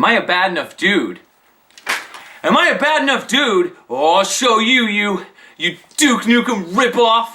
Am I a bad enough dude? Am I a bad enough dude? Oh, I'll show you, you Duke Nukem ripoff!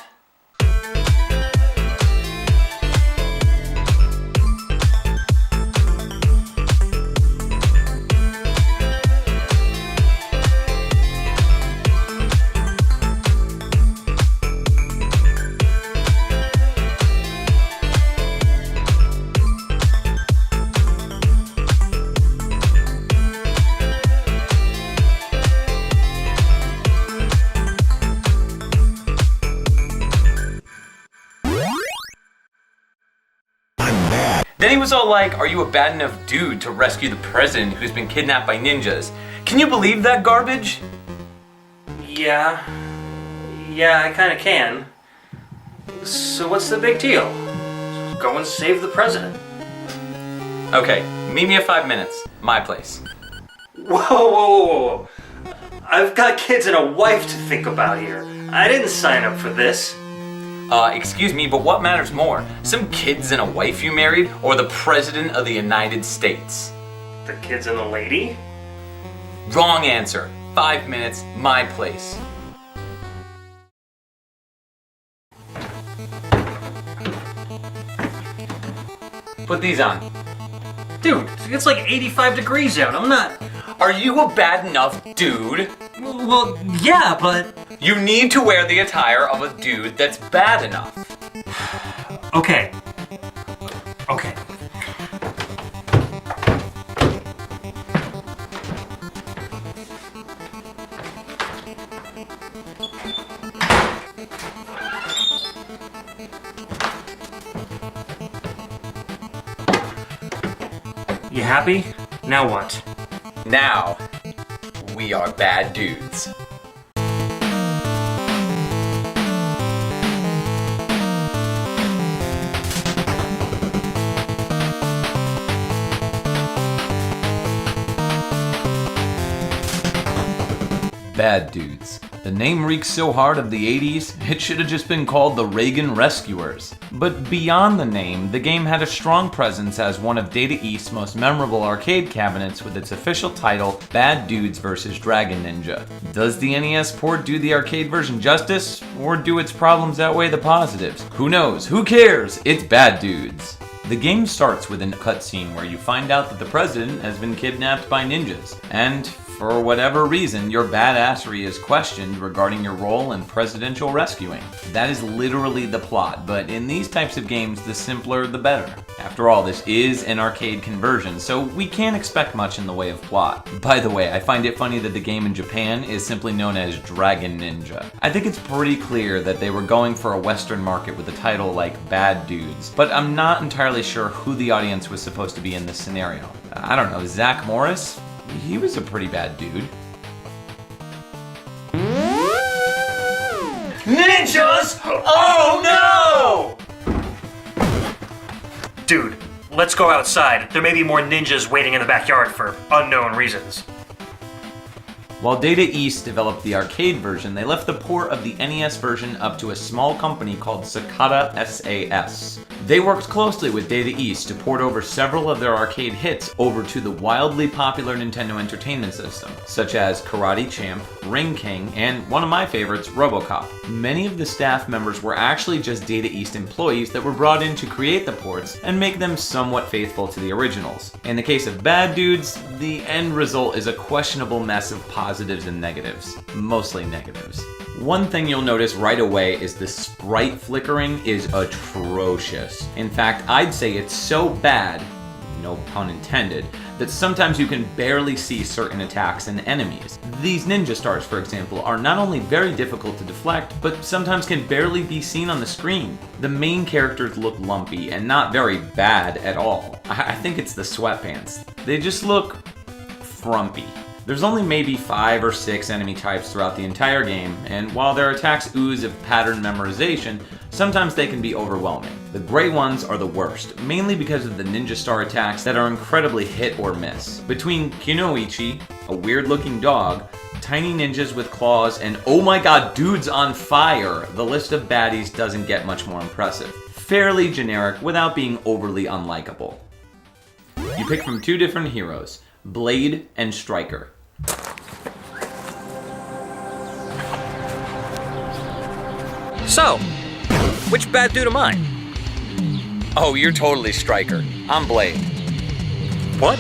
Then he was all like, are you a bad enough dude to rescue the president who's been kidnapped by ninjas? Can you believe that garbage? Yeah, I kinda can. So what's the big deal? Go and save the president. Okay, meet me at 5 minutes. My place. Whoa. I've got kids and a wife to think about here. I didn't sign up for this. Excuse me, but what matters more? Some kids and a wife you married, or the President of the United States? The kids and the lady? Wrong answer. 5 minutes, my place. Put these on. Dude, it's like 85 degrees out. I'm not... Are you a bad enough dude? Well, yeah, but... You need to wear the attire of a dude that's bad enough. Okay. You happy? Now what? Now, we are bad dudes. Bad Dudes. The name reeks so hard of the 80s, it should have just been called the Reagan Rescuers. But beyond the name, the game had a strong presence as one of Data East's most memorable arcade cabinets with its official title, Bad Dudes vs. Dragon Ninja. Does the NES port do the arcade version justice, or do its problems outweigh the positives? Who knows? Who cares? It's Bad Dudes. The game starts with a cutscene where you find out that the president has been kidnapped by ninjas, and for whatever reason, your badassery is questioned regarding your role in presidential rescuing. That is literally the plot, but in these types of games, the simpler the better. After all, this is an arcade conversion, so we can't expect much in the way of plot. By the way, I find it funny that the game in Japan is simply known as Dragon Ninja. I think it's pretty clear that they were going for a Western market with a title like Bad Dudes, but I'm not entirely sure who the audience was supposed to be in this scenario. I don't know, Zach Morris? He was a pretty bad dude. Ninjas! Oh no! Dude, let's go outside. There may be more ninjas waiting in the backyard for unknown reasons. While Data East developed the arcade version, they left the port of the NES version up to a small company called Sakata SAS. They worked closely with Data East to port over several of their arcade hits over to the wildly popular Nintendo Entertainment System, such as Karate Champ, Ring King, and one of my favorites, RoboCop. Many of the staff members were actually just Data East employees that were brought in to create the ports and make them somewhat faithful to the originals. In the case of Bad Dudes, the end result is a questionable mess of positives and negatives. Mostly negatives. One thing you'll notice right away is the sprite flickering is atrocious. In fact, I'd say it's so bad, no pun intended, that sometimes you can barely see certain attacks and enemies. These ninja stars, for example, are not only very difficult to deflect, but sometimes can barely be seen on the screen. The main characters look lumpy and not very bad at all. I think it's the sweatpants. They just look frumpy. There's only maybe 5 or 6 enemy types throughout the entire game, and while their attacks ooze of pattern memorization, sometimes they can be overwhelming. The gray ones are the worst, mainly because of the ninja star attacks that are incredibly hit or miss. Between Kunoichi, a weird looking dog, tiny ninjas with claws, and oh my god, dudes on fire, the list of baddies doesn't get much more impressive. Fairly generic without being overly unlikable. You pick from 2 different heroes. Blade and Striker. So, which bad dude am I? Oh, you're totally Striker. I'm Blade. What?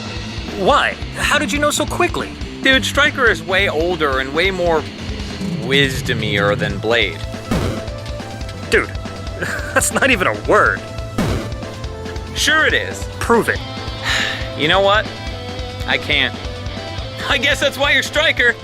Why? How did you know so quickly? Dude, Striker is way older and way more wisdomier than Blade. Dude, that's not even a word. Sure it is. Prove it. You know what? I can't. I guess that's why you're Striker.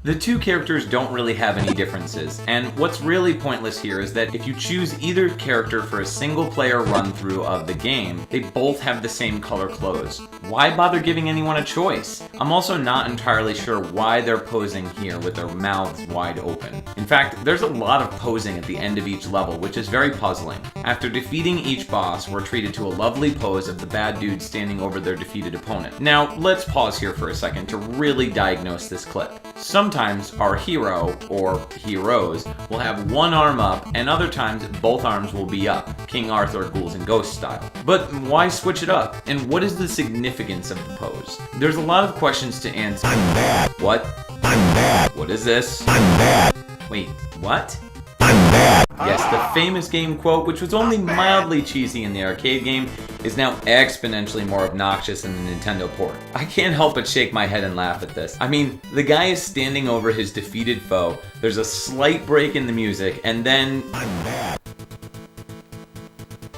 The two characters don't really have any differences, and what's really pointless here is that if you choose either character for a single player run through of the game, they both have the same color clothes. Why bother giving anyone a choice? I'm also not entirely sure why they're posing here with their mouths wide open. In fact, there's a lot of posing at the end of each level, which is very puzzling. After defeating each boss, we're treated to a lovely pose of the bad dude standing over their defeated opponent. Now, let's pause here for a second to really diagnose this clip. Sometimes our hero, or heroes, will have one arm up, and other times both arms will be up, King Arthur Ghouls and Ghosts style. But why switch it up? And what is the significance of the pose? There's a lot of questions to answer. I'm bad. What? I'm bad. What is this? I'm bad. Wait, what? I'm bad. Yes, the famous game quote, which was only mildly cheesy in the arcade game, is now exponentially more obnoxious in the Nintendo port. I can't help but shake my head and laugh at this. I mean, the guy is standing over his defeated foe, there's a slight break in the music, and then... I'm bad.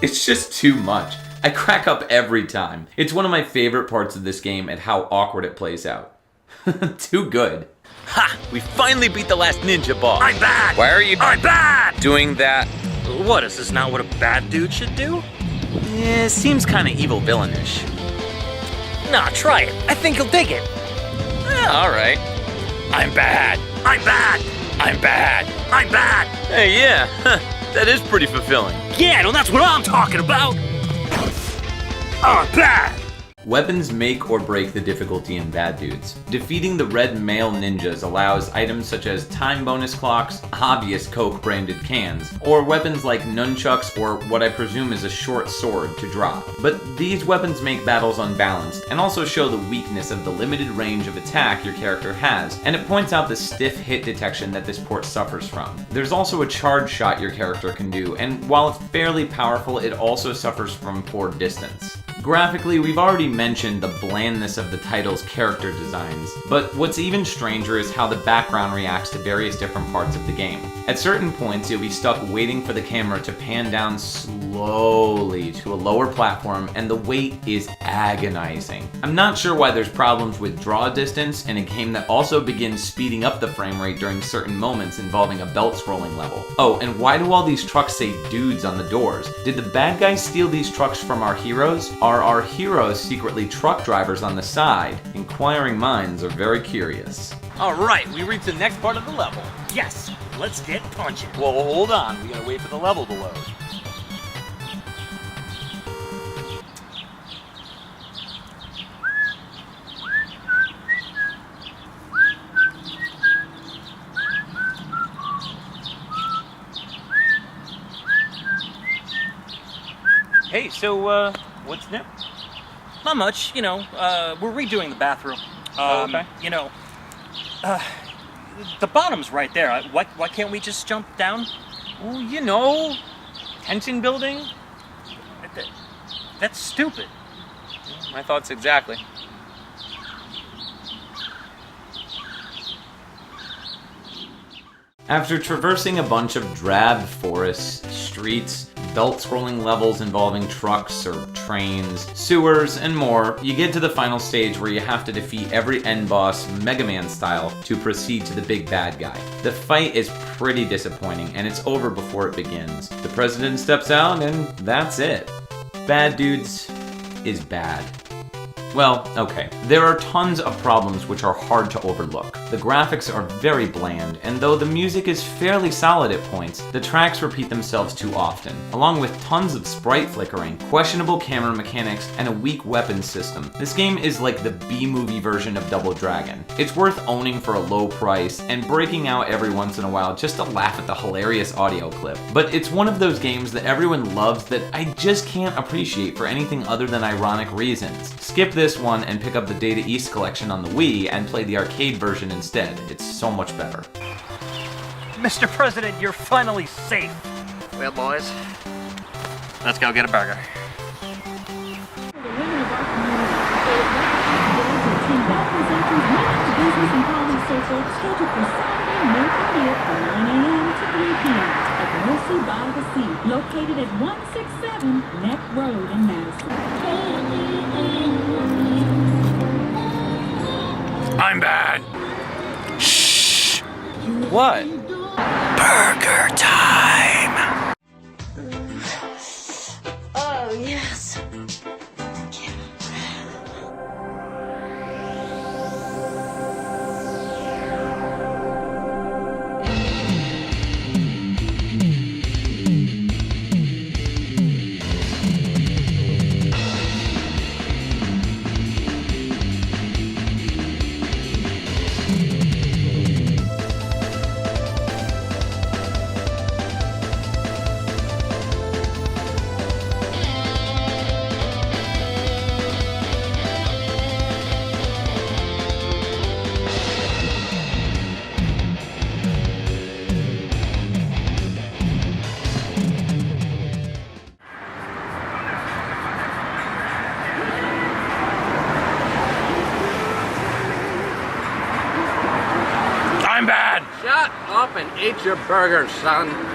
It's just too much. I crack up every time. It's one of my favorite parts of this game and how awkward it plays out. Too good. Ha! We finally beat the last ninja boss. I'm bad! Why are you I'm bad! doing that? What, is this not what a bad dude should do? Yeah, seems kind of evil villainish. Nah, try it. I think you'll dig it. Alright. I'm bad. I'm bad! I'm bad. I'm bad! Hey, yeah. That is pretty fulfilling. Yeah, no, that's what I'm talking about! I'm bad! Weapons make or break the difficulty in Bad Dudes. Defeating the red male ninjas allows items such as time bonus clocks, obvious Coke branded cans, or weapons like nunchucks or what I presume is a short sword to drop. But these weapons make battles unbalanced and also show the weakness of the limited range of attack your character has, and it points out the stiff hit detection that this port suffers from. There's also a charge shot your character can do, and while it's fairly powerful, it also suffers from poor distance. Graphically, we've already mentioned the blandness of the title's character designs, but what's even stranger is how the background reacts to various different parts of the game. At certain points, you'll be stuck waiting for the camera to pan down slowly to a lower platform, and the wait is agonizing. I'm not sure why there's problems with draw distance in a game that also begins speeding up the frame rate during certain moments involving a belt scrolling level. Oh, and why do all these trucks say dudes on the doors? Did the bad guys steal these trucks from our heroes? Are our heroes secretly truck drivers on the side? Inquiring minds are very curious. Alright, we reached the next part of the level. Yes, let's get punching. Well, hold on, we gotta wait for the level to load. Hey, so, what's new? Not much, you know, we're redoing the bathroom. Okay. You know, the bottom's right there. Why can't we just jump down? Well, you know, tension building? That's stupid. My thoughts exactly. After traversing a bunch of drab forests, streets, belt-scrolling levels involving trucks or trains, sewers, and more, you get to the final stage where you have to defeat every end boss Mega Man style to proceed to the big bad guy. The fight is pretty disappointing, and it's over before it begins. The president steps out, and that's it. Bad Dudes is bad. Well, okay. There are tons of problems which are hard to overlook. the graphics are very bland, and though the music is fairly solid at points, the tracks repeat themselves too often, along with tons of sprite flickering, questionable camera mechanics, and a weak weapons system. This game is like the B-movie version of Double Dragon. It's worth owning for a low price, and breaking out every once in a while just to laugh at the hilarious audio clip. But it's one of those games that everyone loves that I just can't appreciate for anything other than ironic reasons. Skip this one and pick up the Data East collection on the Wii and play the arcade version instead. It's so much better. Mr. President, you're finally safe. Well, boys, let's go get a burger. Located at 167 Neck Road in Madison. I'm bad. Shh. What? Burger time. Oh, yes. I'm bad. Shut up and eat your burger, son.